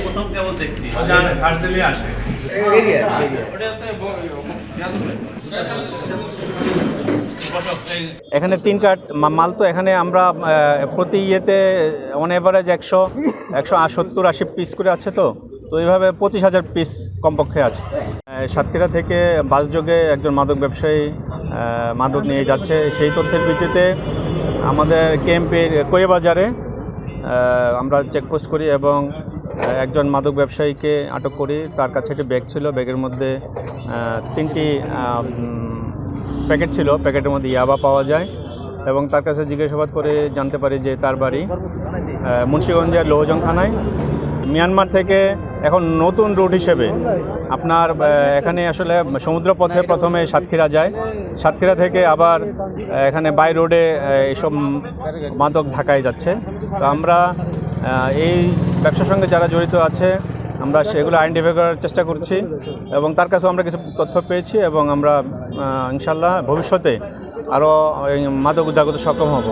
প্রথম কেবল দেখছি আসে। এখানে 3 কাঠ মাল, তো এখানে আমরা প্রতি ইয়েতে অন এভারেজ 170-180 পিস করে আছে। তো এইভাবে 25,000 পিস কমপক্ষে আছে। সাতক্ষীরা থেকে বাসযোগে একজন মাদক ব্যবসায়ী মাদক নিয়ে যাচ্ছে, সেই তথ্যের ভিত্তিতে আমাদের কেএমপির কোয়েবাজারে আমরা চেকপোস্ট করি এবং একজন মাদক ব্যবসায়ীকে আটক করি। তার কাছে একটি ব্যাগ ছিল, ব্যাগের মধ্যে 3টি প্যাকেট ছিল, প্যাকেটের মধ্যে ইয়াবা পাওয়া যায় এবং তার কাছে জিজ্ঞাসাবাদ করে জানতে পারি যে তার বাড়ি মুন্সিগঞ্জের লোহজং থানায়। মিয়ানমার থেকে এখন নতুন রুট হিসেবে আপনার এখানে আসলে সমুদ্রপথে প্রথমে সাতক্ষীরা যায়, সাতক্ষীরা থেকে আবার এখানে বাই রোডে এইসব মাদক ঢাকায় যাচ্ছে। তো আমরা এই ব্যবসার সঙ্গে যারা জড়িত আছে আমরা সেগুলো আইডেন্টিফাই করার চেষ্টা করছি এবং তার কাছেও আমরা কিছু তথ্য পেয়েছি এবং আমরা ইনশাল্লাহ ভবিষ্যতে আরও মাদক উদ্ধার করতে সক্ষম হব।